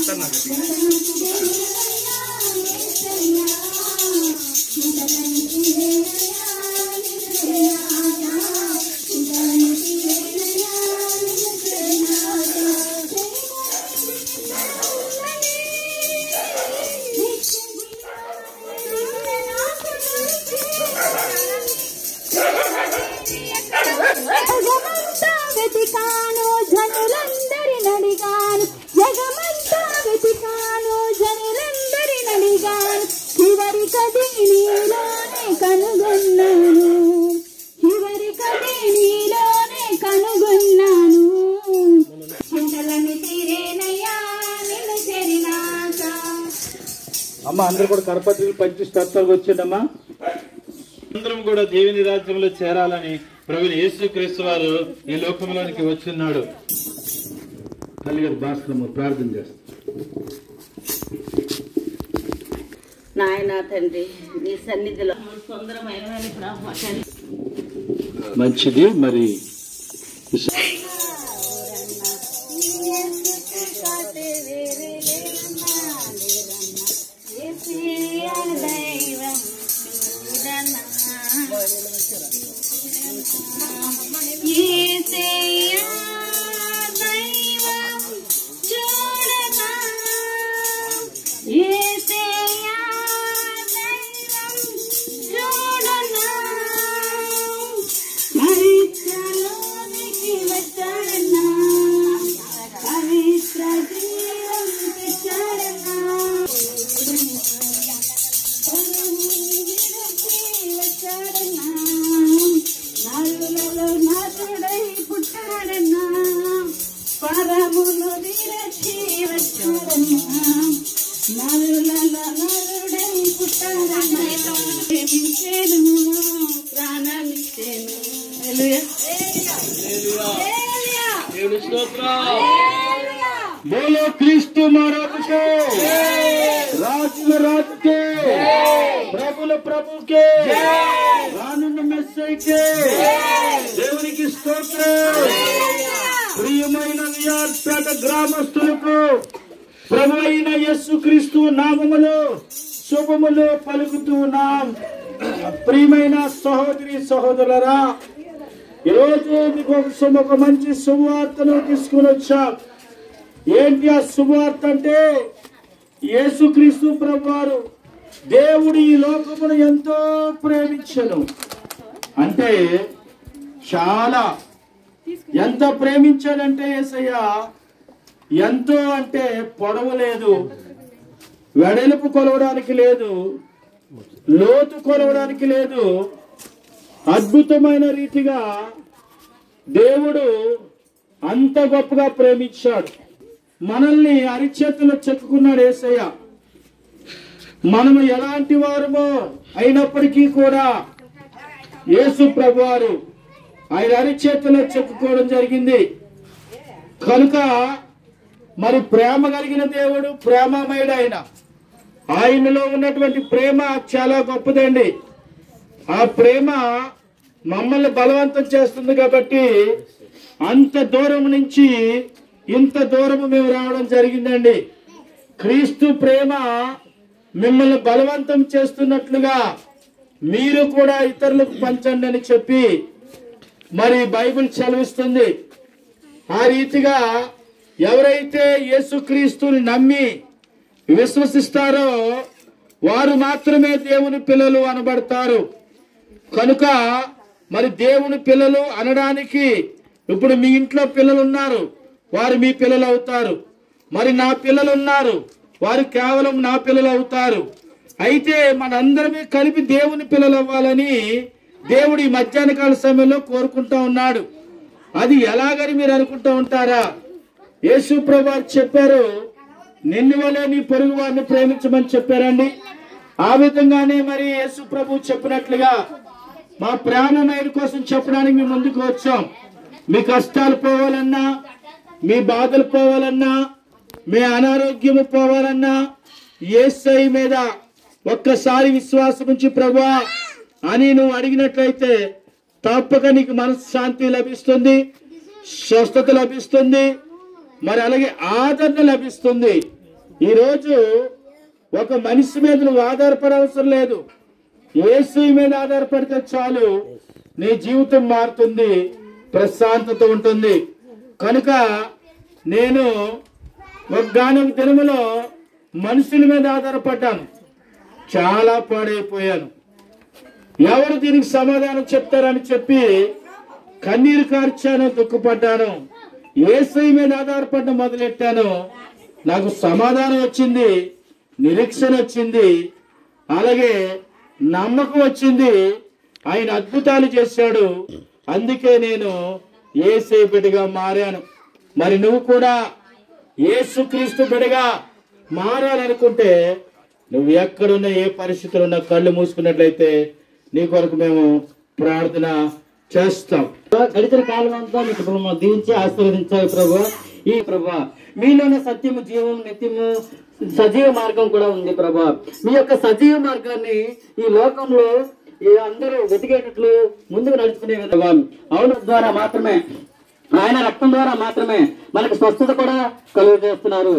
అమ్మ అందరూ కూడా కరపత్రులు పంచి స్తోత్రాలు వచ్చాడమ్మా. అందరం కూడా దేవుని రాజ్యంలో చేరాలని ప్రభువైన యేసుక్రీస్తు వారు ఈ లోకంలోనికి వచ్చున్నాడు. తల్లి గారు భాస్కరమ్మ ప్రార్థన చేస్తారు. నాయన తండ్రి నీ సన్నిధిలో సుందరమైన మంచిది. మరి बोलो क्रिस्तु महाराज के, राज के, प्रभुल प्रभु के, रानुन्न మెస్సయ్య के, దేవునికి స్తోత్రం. ప్రియమైన విఆర్పేట గ్రామస్తులకు ప్రభువైన యేసుక్రీస్తు నామములో శుభములు పలుకుతున్నాం. ప్రియమైన సహోదరి సహోదరులారా, ఈరోజు మీకోసం ఒక మంచి శుభవార్తను తీసుకుని వచ్చాం. ఏంటి ఆ శుభవార్త అంటే, యేసుక్రీస్తు ప్రభువారు దేవుడు ఈ లోకమును ఎంతో ప్రేమించెను. అంటే చాలా ఎంత ప్రేమించాడంటే యేసయ్య ఎంతో అంటే పొడవు లేదు, వెడల్పు కొలవడానికి లేదు, లోతు కొలవడానికి లేదు. అద్భుతమైన రీతిగా దేవుడు అంత గొప్పగా ప్రేమించాడు. మనల్ని అరిచేతుల్లో చెక్కుకున్నాడు యేసయ్య. మనము ఎలాంటి వారమో అయినప్పటికీ కూడా యేసు ప్రభువారు ఆయన అరిచేతుల్లో చెక్కుకోవడం జరిగింది. కనుక మరి ప్రేమ కలిగిన దేవుడు, ప్రేమమయుడు ఆయనలో ఉన్నటువంటి ప్రేమ చాలా గొప్పదండి. ఆ ప్రేమ మమ్మల్ని బలవంతం చేస్తుంది కాబట్టి అంత దూరం నుంచి ఇంత దూరం మేము రావడం జరిగిందండి. క్రీస్తు ప్రేమ మిమ్మల్ని బలవంతం చేస్తున్నట్లుగా మీరు కూడా ఇతరులకు పంచండి అని చెప్పి మరి బైబిల్ చదివిస్తుంది. ఆ రీతిగా ఎవరైతే యేసుక్రీస్తుని నమ్మి విశ్వసిస్తారో వారు మాత్రమే దేవుని పిల్లలు అనబడతారు. కనుక మరి దేవుని పిల్లలు అనడానికి ఇప్పుడు మీ ఇంట్లో పిల్లలు ఉన్నారు, వారు మీ పిల్లలు అవుతారు. మరి నా పిల్లలు ఉన్నారు, వారు కేవలం నా పిల్లలు అవుతారు. అయితే మనందరమే కలిపి దేవుని పిల్లలు అవ్వాలని దేవుడు ఈ మధ్యాహ్న కాల సమయంలో కోరుకుంటా ఉన్నాడు. అది ఎలాగని మీరు అనుకుంటా ఉంటారా? యేసు ప్రభువు చెప్పారు, నిన్ను వలె నీ పొరుగు వారిని ప్రేమించమని చెప్పారండి. ఆ విధంగానే మరి యేసు ప్రభువు చెప్పినట్లుగా మా ప్రేమమయుడి కోసం చెప్పడానికి మీ ముందుకు వచ్చాం. మీ కష్టాలు పోవాలన్నా, మీ బాధలు పోవాలన్నా, మీ అనారోగ్యము పోవాలన్నా యేసయ్య మీద ఒక్కసారి విశ్వాసం ఉంచి ప్రభువా అని నువ్వు అడిగినట్లయితే తప్పక నీకు మనశ్శాంతి లభిస్తుంది, స్వస్థత లభిస్తుంది, మరి అలాగే ఆదరణ లభిస్తుంది. ఈరోజు ఒక మనిషి మీద నువ్వు ఆధారపడవసరం లేదు. యేసు మీద ఆధారపడితే చాలు, నీ జీవితం మారుతుంది, ప్రశాంతత ఉంటుంది. కనుక నేను ఒక్కగానొక దినములో మనుషుల మీద ఆధారపడ్డాను, చాలా పాడైపోయాను. ఎవరు దీనికి సమాధానం చెప్తారని చెప్పి కన్నీరు కార్చాను, దుఃఖపడ్డాను. యేసయ్య మీద ఆధారపడడం మొదలెట్టాను. నాకు సమాధానం వచ్చింది, నిరీక్షణ వచ్చింది, అలాగే నమ్మకం వచ్చింది. ఆయన అద్భుతాలు చేశాడు. అందుకే నేను యేసయ్య బిడ్డగా మారాను. మరి నువ్వు కూడా యేసుక్రీస్తు బిడ్డగా మారాలనుకుంటే నువ్వు ఎక్కడున్నా, ఏ పరిస్థితులు ఉన్నా కళ్ళు మూసుకున్నట్లయితే నీ కొరకు మేము ప్రార్థన చేస్తాం. గడిచిన కాలం అంతా మీకు దీవించి ఆశీర్వదించాలి ప్రభు. ఈ ప్రభు మీలోనే సత్యము, జీవం, నిత్యము, సజీవ మార్గం కూడా ఉంది ప్రభు. మీ యొక్క సజీవ మార్గాన్ని ఈ లోకంలో అందరూ వెతికేటట్లు ముందుకు నడుచుకునే విధంగా అవును ద్వారా మాత్రమే, ఆయన రక్తం ద్వారా మాత్రమే మనకు స్వస్థత కూడా కలుగజేస్తున్నారు.